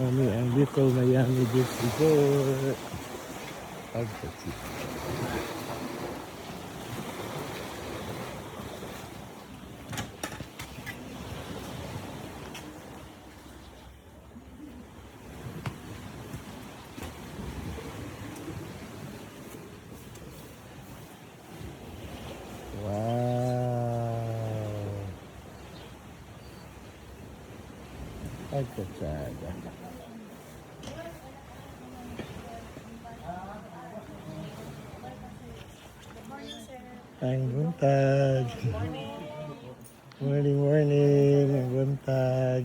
Kami ang Little Miami Beach Resort. Pagkatsi. Wow. Pagkatsaga. Ang buntag. Morning, morning. Ang buntag.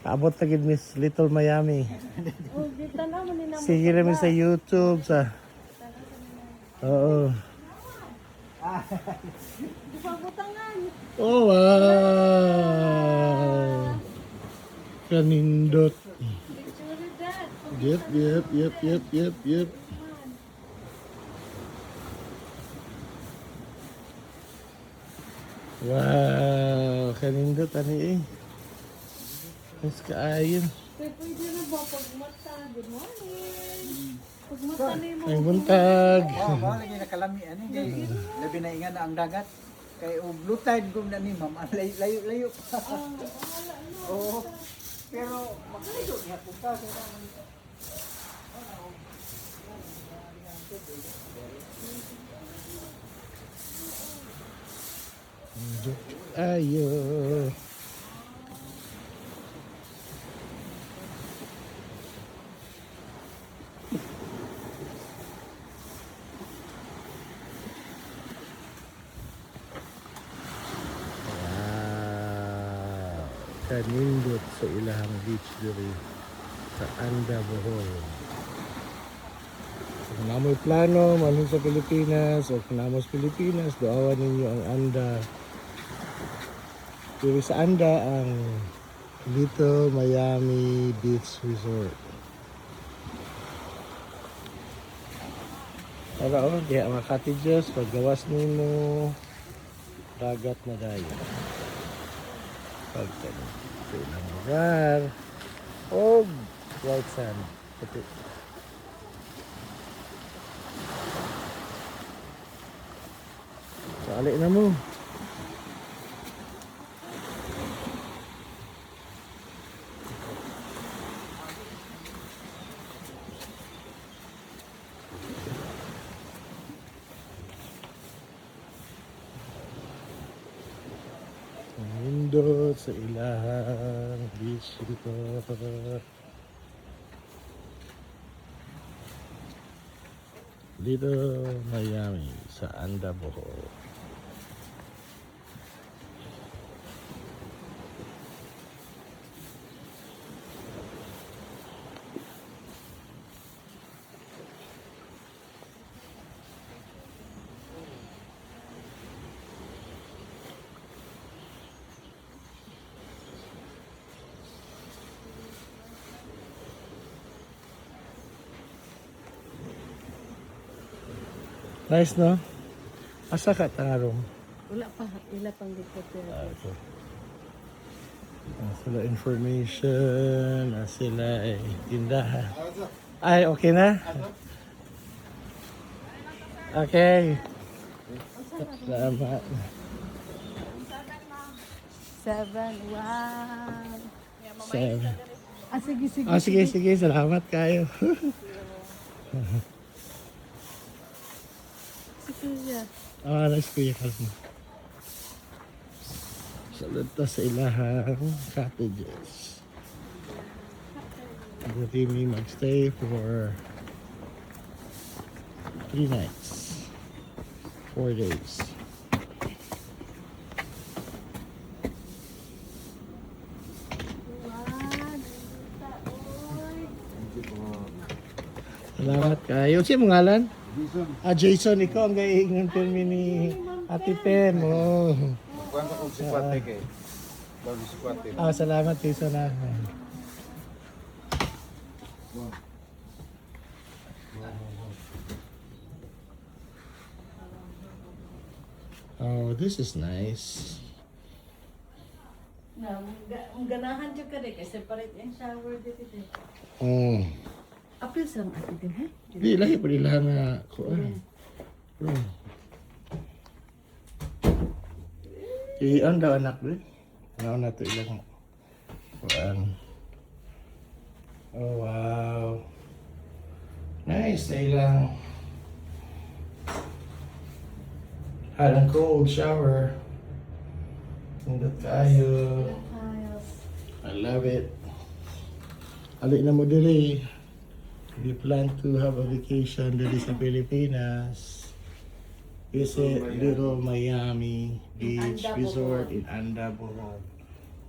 Abot na gid Miss Little Miami. Oh, dito na man nila. Sige namin sa YouTube sa. Oo. Di pa butangan. Oh wow. Kanindot. Picture that. Yep. Wow, kanindot ani eh. Mas kaayon. Kaya pwede na ba pagmata? Good morning. Pagmata na mo. Ang buntag. Wow, wow, lagi nakalami ani kay labi na ingan na ang dagat. Kay og blue tide gum na ni ma'am, layo pa. Oo. Pero makalayo niya punta sa Ayo. Wow. Kanindot sa ilahang beach diri sa Anda, Bohol. Kung namoy plano, manhin sa Pilipinas o kung namos Pilipinas, doawan ninyo ang Anda. Diri sa Anda ang Little Miami Beach Resort. Para o, diha mga cottages, paggawas nimo dagat na dayo. Pagtanong sa ilang lugar. O, white sand. Puti. Sali na mo. Nindot sa ilahang beach resort. Dito Miami sa Anda, Bohol. Nice, no? Asa ka tarong? Wala pa. Wala pang likod. Ito. Sila information, sila tindahan. Ay, okay na? Okay. Salamat. 7. Wow. 7. Ah, sige. Oh, sige. Salamat kayo. Sige. Nice kuya kalma. Salud ta sa ilahang cottages. Dito mi magstay for 3 nights. 4 days. Salamat kayo. Sino mong ngalan? Jason, ikaw ang gaingan pirmi ni Ate Pen. Oh. kuan ko si Kwate kay. Bago si Kwate. Salamat Jason na. Oh, this is nice. Na, ang ganahan dyan ka rin, kasi separate yung shower dito. Apil sa mga ati din, ha? Di, lahi pa nila nga kuan. Iyan daw anak rin. Ano na ito ilang kuan. Oh, wow. Nice na ilang hot and cold shower. Nindot kayo. I love it. Alik na mo diri. We plan to have a vacation diri sa Pilipinas. Visit Little Miami Beach Anda, Resort in Anda, Bohol.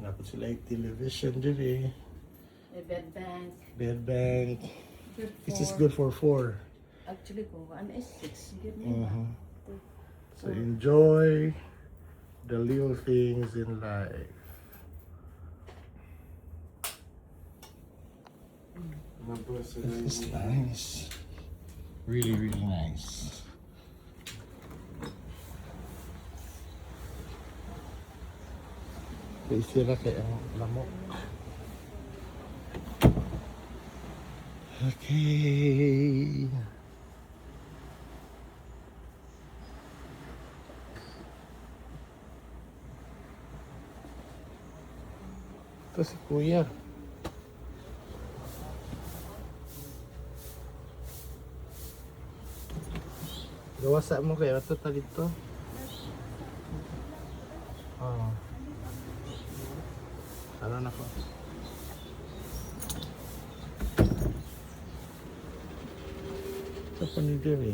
Napot sila yung television diri. May bed bank. Bed bank. Good This is for- good for 4. Actually, kung ano is 6, good na ba? So enjoy the little things in life. This is nice. Really, really nice. Isira kaya ang lamok. Okay. Ito si Kuya. Gawasa mo kaya ito dito. Oh. Ano na ko? Ito pa ni Diri.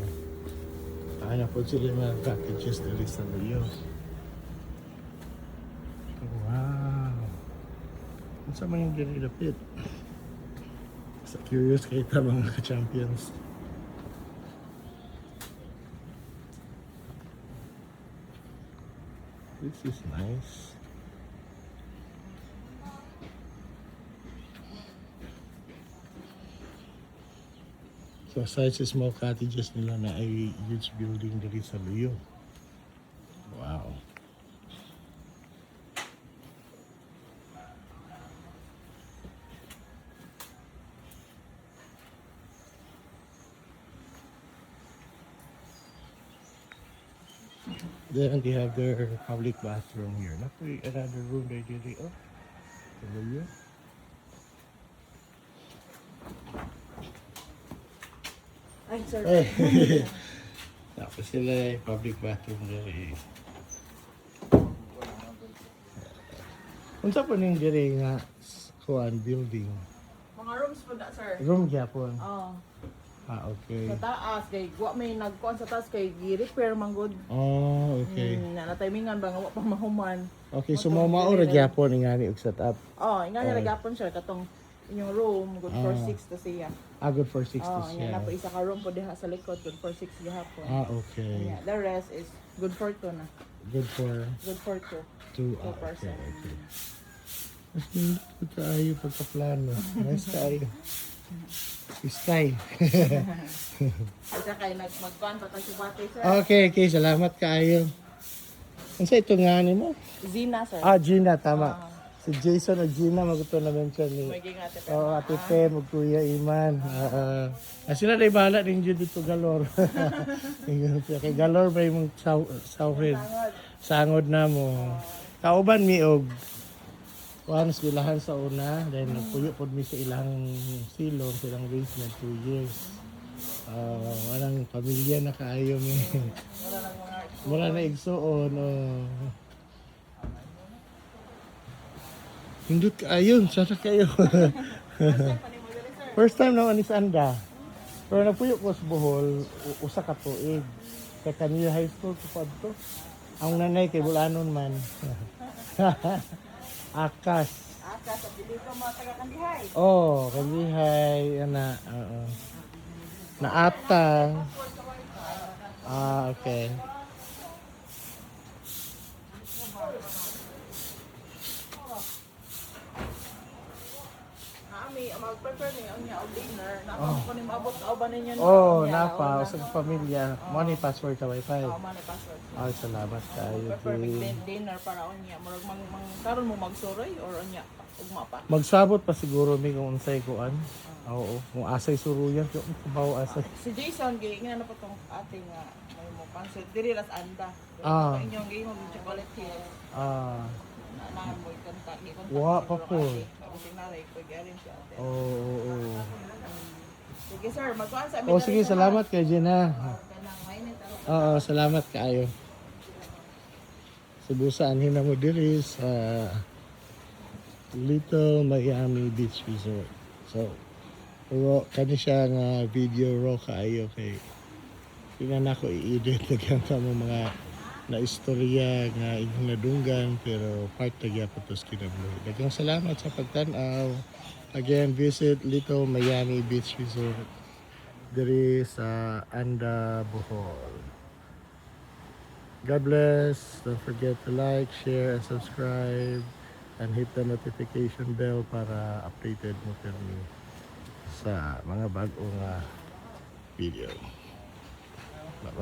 Kaya po sila mga packages dali sa Rio. Wow. Ano sa mga Diri lapit? Sa curious kayo mga champions. This is nice. So aside sa small cottages nila na ay huge building dali sa Luyo. Wow. Then they have their public bathroom here. Naku, another room they did it. Oh, sa Luyo. Ay, sir. Eh, tapos sila ay public bathroom diri. Unsa pa ning diri nga kuan building? Mga rooms po na, sir. Room gyapon. Oh, Ah, okay. sa taas kay wa may nagkuan sa taas kay gi-repair man gud. Oh, okay. Na timingan ba nga wa pa mahuman. Okay, so maura gyapon ingani og setup. Oh, inga niya nagapon siya katong inyong room good for 6 to siya. Ah, good for 60 Oh, siya. nya na po isa ka room po diha sa likod good for 6 gihapon. Ah, okay. Yeah, the rest is good for 2 na. Good for Good for 2. 2. Two Okay, person. okay. Mas nindot kaayo pagkaplano. Nice kaayo. Sky. Isa kay magkuan pa tayo bati, sir. Okay, okay. Salamat kaayo. Unsa ito nga ni mo? Zina, sir. Ah, Gina, tama. Si Jason o Gina, maguto na mention ni. Maging ate pa. Oo, Ate Pem, ug Kuya Iman. Sila na ibala din dyan dito galor. Kay galor ba yung sawid? Sangod na mo. Kauban mi og once bilahan sa una, then nagpuyo pod mi sa ilang silong, sa ilang basement 2 years. Walang pamilya na kaayo mi. Wala na igsuon. Hindut kaayo, sana kayo. First time naman ni Sanda. Pero napuyo ko sa Bohol, usa ka tuig. Kaya kanina high school ko pa to. Ang nanay kay Bulanon man. Akas. Aka sa dili ko mga taga Kandihay. Oh, kandihay. Ana, oo. Naatang. Ah, okay. Ami prefer niya ang niya og dinner. Napa ko ni maabot ka ba ninyo? Oh, napa sa pamilya. Mo ni password sa wifi. Oh, man password. Ay, salamat kayo. Prefer Di. mig dinner para on niya. Murag karon mo magsuroy or on niya ugma pa. Magsabot pa siguro mi kung unsay kuan. Oo, kung asay suruyan, kung kubaw asay. Si Jason gay nga na pa tong ating may mo cancel diri las anda. Ah. Inyong gay mo chocolate hills. Ah, Na mo kontak ni kontak. Wa pa po. Kasi naray ko galing siya. oo. Sige sir, magkuhan sa Oh, sige, salamat kay Gina. Kanang mainit ako. Oo, salamat kaayo. Subusaan hina mo diri sa Little Miami Beach Resort. So, pero kani siya nga video raw kaayo kay tingnan ako i-edit nagyan sa mga na istorya nga inyong nadunggan pero part nagya pa to sa kinabuhi. Daghang salamat sa pagtan-aw. Again, visit Little Miami Beach Resort diri sa Anda, Bohol. God bless. Don't forget to like, share, and subscribe. And hit the notification bell para updated mo kami sa mga bagong video. Bye-bye!